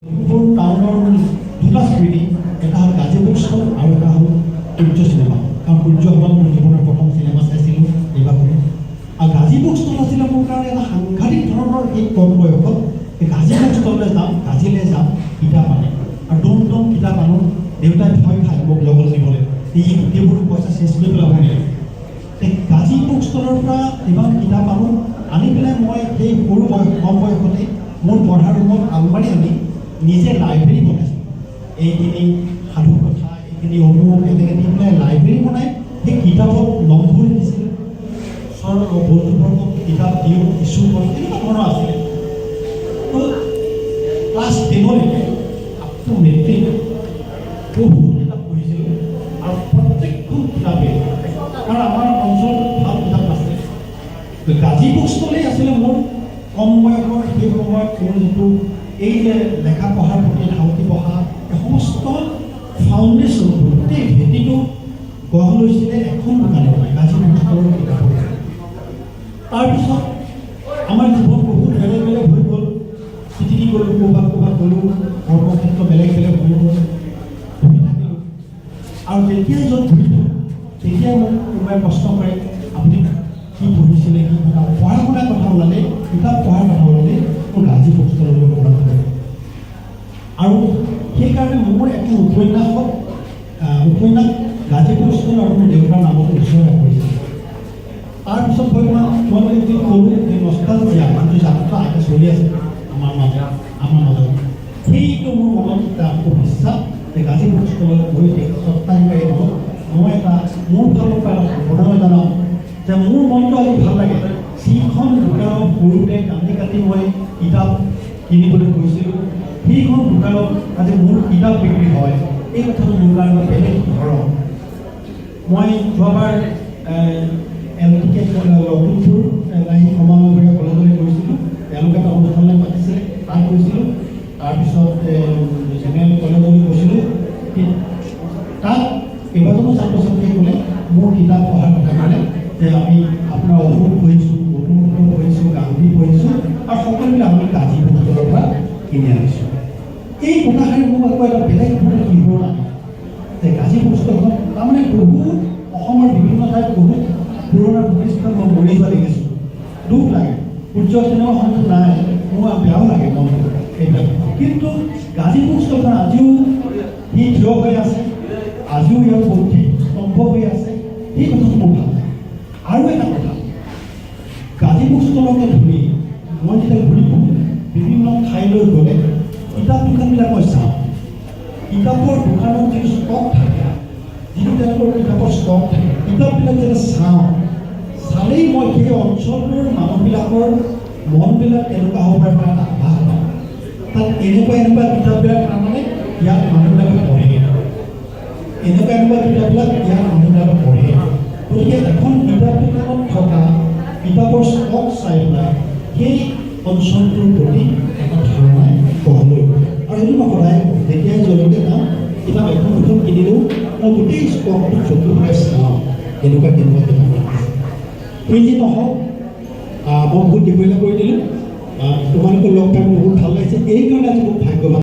টাউনৰ দুটা স্মৃতি, এটা হ'ল গাজী বুক ষ্টল আৰু এটা হ'ল সূৰ্য চিনেমা। কাৰণ সূৰ্য হলত মোৰ জীৱনৰ প্ৰথম চিনেমা চাইছিলোঁ এইবাৰ। আৰু গাজী বুক ষ্টল আছিলে মোৰ কাৰণে এটা সাংঘাতিক ধৰণৰ এই কম বয়সত এই গাজী বুক ষ্টললৈ যাম, গাজীলৈ যাম, কিতাপ আনে আৰু দম দম কিতাপ আনো। দেউতাই ভয় খায় মোক লগত নিবলৈ, এই গোটেইবোৰ পইচা চেঞ্জ কৰি পেলাব নিয়ে। এই গাজী বুক ষ্টলৰ পৰা ইমান কিতাপ আনি পেলাই মই সেই সৰু কম বয়সতে মোৰ পঢ়াৰ ৰুমত আলমাৰি আনি নিজে লাইব্ৰেৰী বনাইছিলোঁ। এইখিনি সাধু কথা, এইখিনি অমুক এনেকৈ দি পেলাই লাইব্ৰেৰী বনাই সেই কিতাপত নম্বৰ দিছিলোঁ। ওচৰৰ বন্ধুবৰ্গক কিতাপ দিওঁ, ইছ্যু কৰোঁ, এনেকুৱা ধৰণৰ আছিলে। তো ক্লাছ 10লৈকে আপ টু মেট্ৰিক বহুত কিতাপ পঢ়িছিলোঁ আৰু প্ৰত্যেকখন কিতাপেই, কাৰণ আমাৰ অঞ্চলত ভাল কিতাপ নাছিলে। গাজী বুক ষ্টলেই আছিলে মোৰ কম বয়সৰ সেই সময়ত মোৰ যিটো এই যে লেখা পঢ়াৰ প্ৰতি ধাউতি বহা, এই সমস্ত ফাউণ্ডেশ্যন গোটেই ভেটিটো গঢ় লৈছিলে এখন দোকানৰ পৰা, গাজী বুক ষ্টলৰ কিতাপৰ। তাৰপিছত আমাৰ জীৱন বহুত বেলেগ বেলেগ হৈ গ'ল। পৃথিৱী গ'লোঁ, ক'ৰবাত গ'লোঁ, কৰ্মক্ষেত্ৰ বেলেগ বেলেগ হৈ গ'ল, ঘূৰি থাকিলোঁ। আৰু যেতিয়াই য'ত ঘূৰিলোঁ তেতিয়াই মোক কোনোবাই প্ৰশ্ন কৰে, আপুনি কি পঢ়িছিলে, কি কথা পঢ়া শুনাৰ কথা ওলালে, কিতাপ পঢ়াৰ কথা ওলালে মোৰ গাজী বুক ষ্টললৈ মনত পৰে। আৰু সেইকাৰণে মোৰ এখন উপন্যাস গাজী বুক ষ্টল আৰু মোৰ দেউতাৰ নামত উৎসৰ্গা কৰিছিল। তাৰপিছত তোমালোকে যদি ক'লোঁ যে নষ্টালজিয়া যিটো যাত্ৰা এটা চলি আছে আমাৰ মাজত, সেইটো মোৰ মনত এটা বিশ্বাস যে গাজী বুক ষ্টলত গৈ সপ্তাহিকাৰী নামত মই এটা মোৰ ফালৰ পৰা সম্পূৰ্ণ জনাওঁ যে মোৰ মনটো আজি ভাল লাগে। যিখন দোকানত সৰুতে কাটি মই কিতাপ কিনিবলৈ গৈছিলোঁ, সেইখন দোকানত আজি মোৰ কিতাপ বিক্ৰী হয়, এই কথাটো মোৰ কাৰণে বেলেগ ধৰণ। মই যোৱাবাৰ লখিমপুৰ লাহী সমানগৰীয়া কলেজলৈ গৈছিলোঁ, তেওঁলোকে এটা অনুষ্ঠানলৈ পাতিছিলে, তাত গৈছিলোঁ। তাৰপিছত জেনেৰেল কলেজলৈ গৈছিলোঁ, তাত কেইবাজনো ছাত্ৰ ছাত্ৰীয়ে ক'লে মোৰ কিতাপ পঢ়াৰ কথা ক'লে যে আমি আপোনাৰ অসুখ পঢ়িছোঁ, বটুমুখ পঢ়িছোঁ, গান্ধী পঢ়িছোঁ আৰু সকলোবিলাক আমি গাজী বুক ষ্টলৰ পৰা কিনি আনিছোঁ। এই কথাষাৰি মোক আকৌ এটা বেলেগ ধৰণৰ শিশুৰ আনে যে গাজী বুক ষ্টলখন তাৰমানে বহুত অসমৰ বিভিন্ন ঠাইত বহুত পুৰণা প্ৰতিষ্ঠান মই মৰি যোৱা দেখিছোঁ। দুখ লাগে, সূৰ্য চিনেমাখনটো নাই, মোৰ বেয়াও লাগে মনটো এইবিলাক। কিন্তু গাজী বুক ষ্টলখন আজিও সি থিয় হৈ আছে, আজিও ইয়াৰ বুদ্ধি স্তম্ভ হৈ আছে, সেই কথাটো মোৰ ভাল লাগে। আৰু এটা কথা, গাজী বুক ষ্টলকে ধৰি মই যেতিয়া ঘূৰি ফুৰোঁ বিভিন্ন ঠাইলৈ গ'লে কিতাপ দোকানবিলাক মই চাওঁ। কিতাপৰ দোকানত যিটো ষ্টক থাকে, যিটো তেওঁলোকৰ কিতাপৰ ষ্টক থাকে, কিতাপবিলাক যেতিয়া চালেই মই সেই অঞ্চলটোৰ মানুহবিলাকৰ মনবিলাক এনেকুৱা হ'ব পাৰে এটা আভাস পাওঁ। তাত এনেকুৱা কিতাপবিলাক তাৰমানে ইয়াত মানুহবিলাকে পঢ়ে, এনেকুৱা কিতাপবিলাক ইয়াত মানুহবিলাকে পঢ়ে। গতিকে এখন কিতাপ দোকানত থকা কিতাপৰ ষ্টক চাই পেলাই সেই অঞ্চলটোৰ প্ৰতি এটা ধাৰণাই গঢ় লৈ উঠে। আৰু সেইটো মই সদায় যেতিয়াই জলতে যাওঁ কিতাপ এখন কিনিলেও মই গোটেই ষ্টকটো চকুৰে চাওঁ, কেনেকুৱা কিতাপ আছে। সেই যি নহওক, মই বহুত দীঘলীয়া কৰি দিলোঁ। তোমালোকৰ লগ পাই মোৰ বহুত ভাল লাগিছে, এইকাৰণে আজি বহুত ভাগ্যৱান।